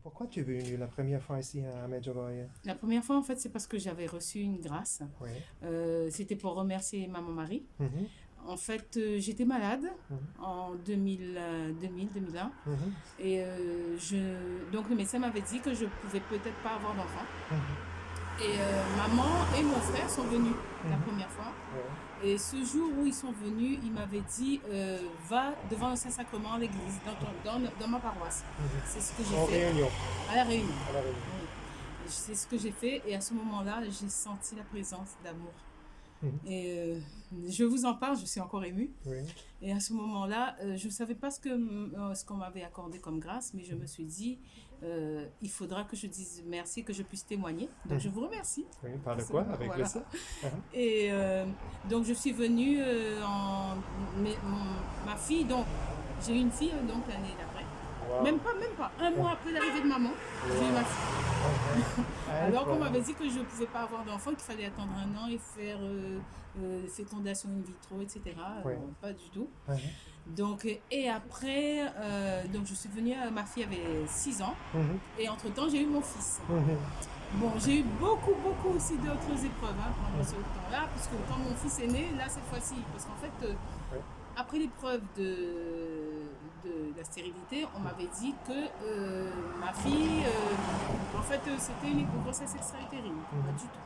Pourquoi tu es venu la première fois ici à Medjugorje? La première fois, en fait, c'est parce que j'avais reçu une grâce. Oui. C'était pour remercier Maman Marie. Mhm, En fait, j'étais malade mhm, en 2001. mhm, Et donc, le médecin m'avait dit que je ne pouvais peut-être pas avoir d'enfant. mhm, Et maman et mon frère sont venus la mhm. première fois. Oui. Et ce jour où ils sont venus, ils m'avaient dit va devant le Saint-Sacrement à l'église, dans ma paroisse. Mhm. C'est ce que j'ai En fait réunion. à la Réunion. À la réunion. Oui. C'est ce que j'ai fait et à ce moment-là, j'ai senti la présence d'amour. Mhm. Et je vous en parle, je suis encore émue. Oui. Et à ce moment-là, je ne savais pas ce qu'on m'avait accordé comme grâce, mais je me suis dit, il faudra que je dise merci, que je puisse témoigner. Donc je vous remercie. Oui, par le quoi? Avec Voilà. le ça? Et donc je suis venue ma fille, donc j'ai eu une fille donc l'année d'après. Wow. Même pas. Un mois après l'arrivée de maman, j'ai eu ma fille. Alors qu'on m'avait dit que je ne pouvais pas avoir d'enfant, qu'il fallait attendre un an et faire fécondation in vitro, etc. Oui. Pas du tout. Mhm. Donc, et après, donc je suis venue, ma fille avait 6 ans, Mhm. et entre-temps, j'ai eu mon fils. Mhm. Bon, j'ai eu beaucoup aussi d'autres épreuves pendant ce temps-là, puisque quand mon fils est né, là, cette fois-ci, parce qu'en fait, Oui. après l'épreuve de la stérilité, on m'avait dit que ma fille, en fait, c'était une grossesse extra-utérine, pas du tout.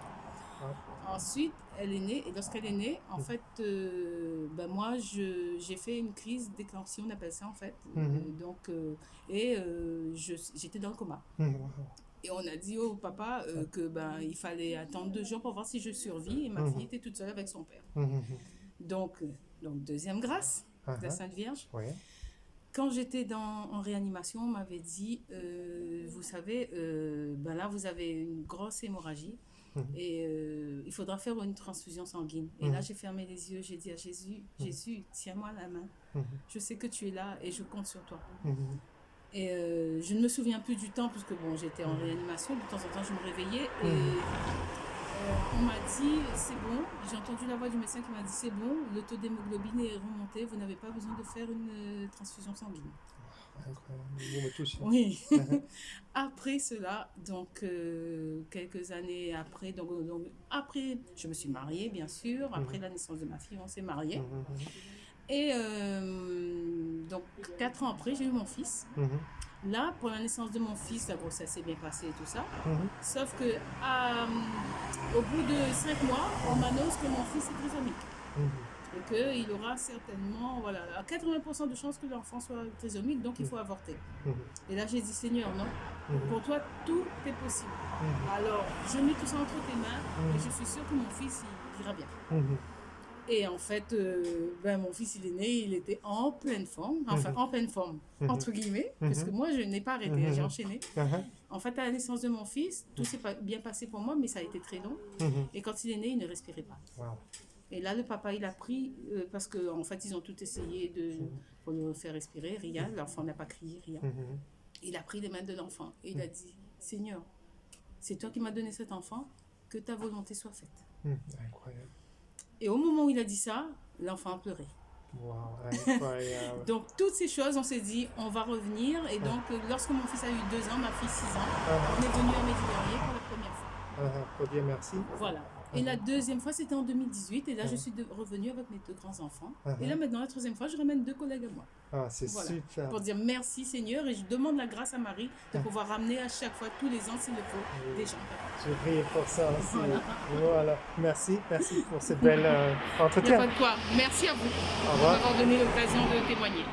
Ouais. Ensuite, elle est née, et lorsqu'elle est née, en fait, moi, j'ai fait une crise d'éclampsie, on appelle ça en fait. J'étais dans le coma. Mhm. Et on a dit au papa il fallait attendre 2 jours pour voir si je survis, et ma fille était toute seule avec son père. Mhm. Donc deuxième grâce de la Sainte Vierge. Oui. Quand j'étais en réanimation, on m'avait dit, vous savez, là, vous avez une grosse hémorragie et il faudra faire une transfusion sanguine. Et là, j'ai fermé les yeux, j'ai dit à Jésus, Jésus, tiens-moi la main. Je sais que tu es là et je compte sur toi. Et je ne me souviens plus du temps, puisque bon, j'étais en réanimation, de temps en temps, je me réveillais et on m'a dit, c'est bon, j'ai entendu la voix du médecin qui m'a dit, c'est bon, le taux d'hémoglobine est remonté, vous n'avez pas besoin de faire une transfusion sanguine. Incroyable. Vous me touchez. Oui. Après cela, donc quelques années après, après, je me suis mariée, bien sûr. Après la naissance de ma fille, on s'est mariés. Et donc 4 ans après, j'ai eu mon fils. Là, pour la naissance de mon fils, la grossesse s'est bien passée et tout ça. Sauf que au bout de 5 mois, on m'annonce que mon fils est trisomique. Et qu'il aura certainement, voilà, à 80% de chances que l'enfant soit trisomique, donc il faut avorter. Et là, j'ai dit, Seigneur, non, pour toi, tout est possible. Alors, je mets tout ça entre tes mains et je suis sûre que mon fils, il ira bien. Et en fait, mon fils, il est né, il était en pleine forme, entre guillemets, parce que moi, je n'ai pas arrêté, j'ai enchaîné. En fait, à la naissance de mon fils, tout s'est bien passé pour moi, mais ça a été très long. Et quand il est né, il ne respirait pas. Wow. Et là, le papa, il a pris, parce qu'en fait, ils ont tout essayé pour le faire respirer, rien, l'enfant n'a pas crié, rien. Il a pris les mains de l'enfant et il a dit, Seigneur, c'est toi qui m'as donné cet enfant, que ta volonté soit faite. Incroyable. Et au moment où il a dit ça, l'enfant a pleuré. Wow, incroyable. Donc, toutes ces choses, on s'est dit, on va revenir. Et donc, lorsque mon fils a eu 2 ans, ma fille 6 ans, on est venu à Medjugorje pour la première fois. Pour dire merci. Voilà. Et la deuxième fois, c'était en 2018. Et là, je suis revenue avec mes 2 grands-enfants. Et là, maintenant, la troisième fois, je ramène 2 collègues à moi. Ah, c'est super. Pour dire merci Seigneur. Et je demande la grâce à Marie de pouvoir ramener à chaque fois, tous les ans, s'il le faut, des gens. Je prie pour ça aussi. Voilà. Merci pour ce bel entretien. Il n'y a pas de quoi. Merci à vous Au revoir. de m'avoir donné l'occasion de témoigner.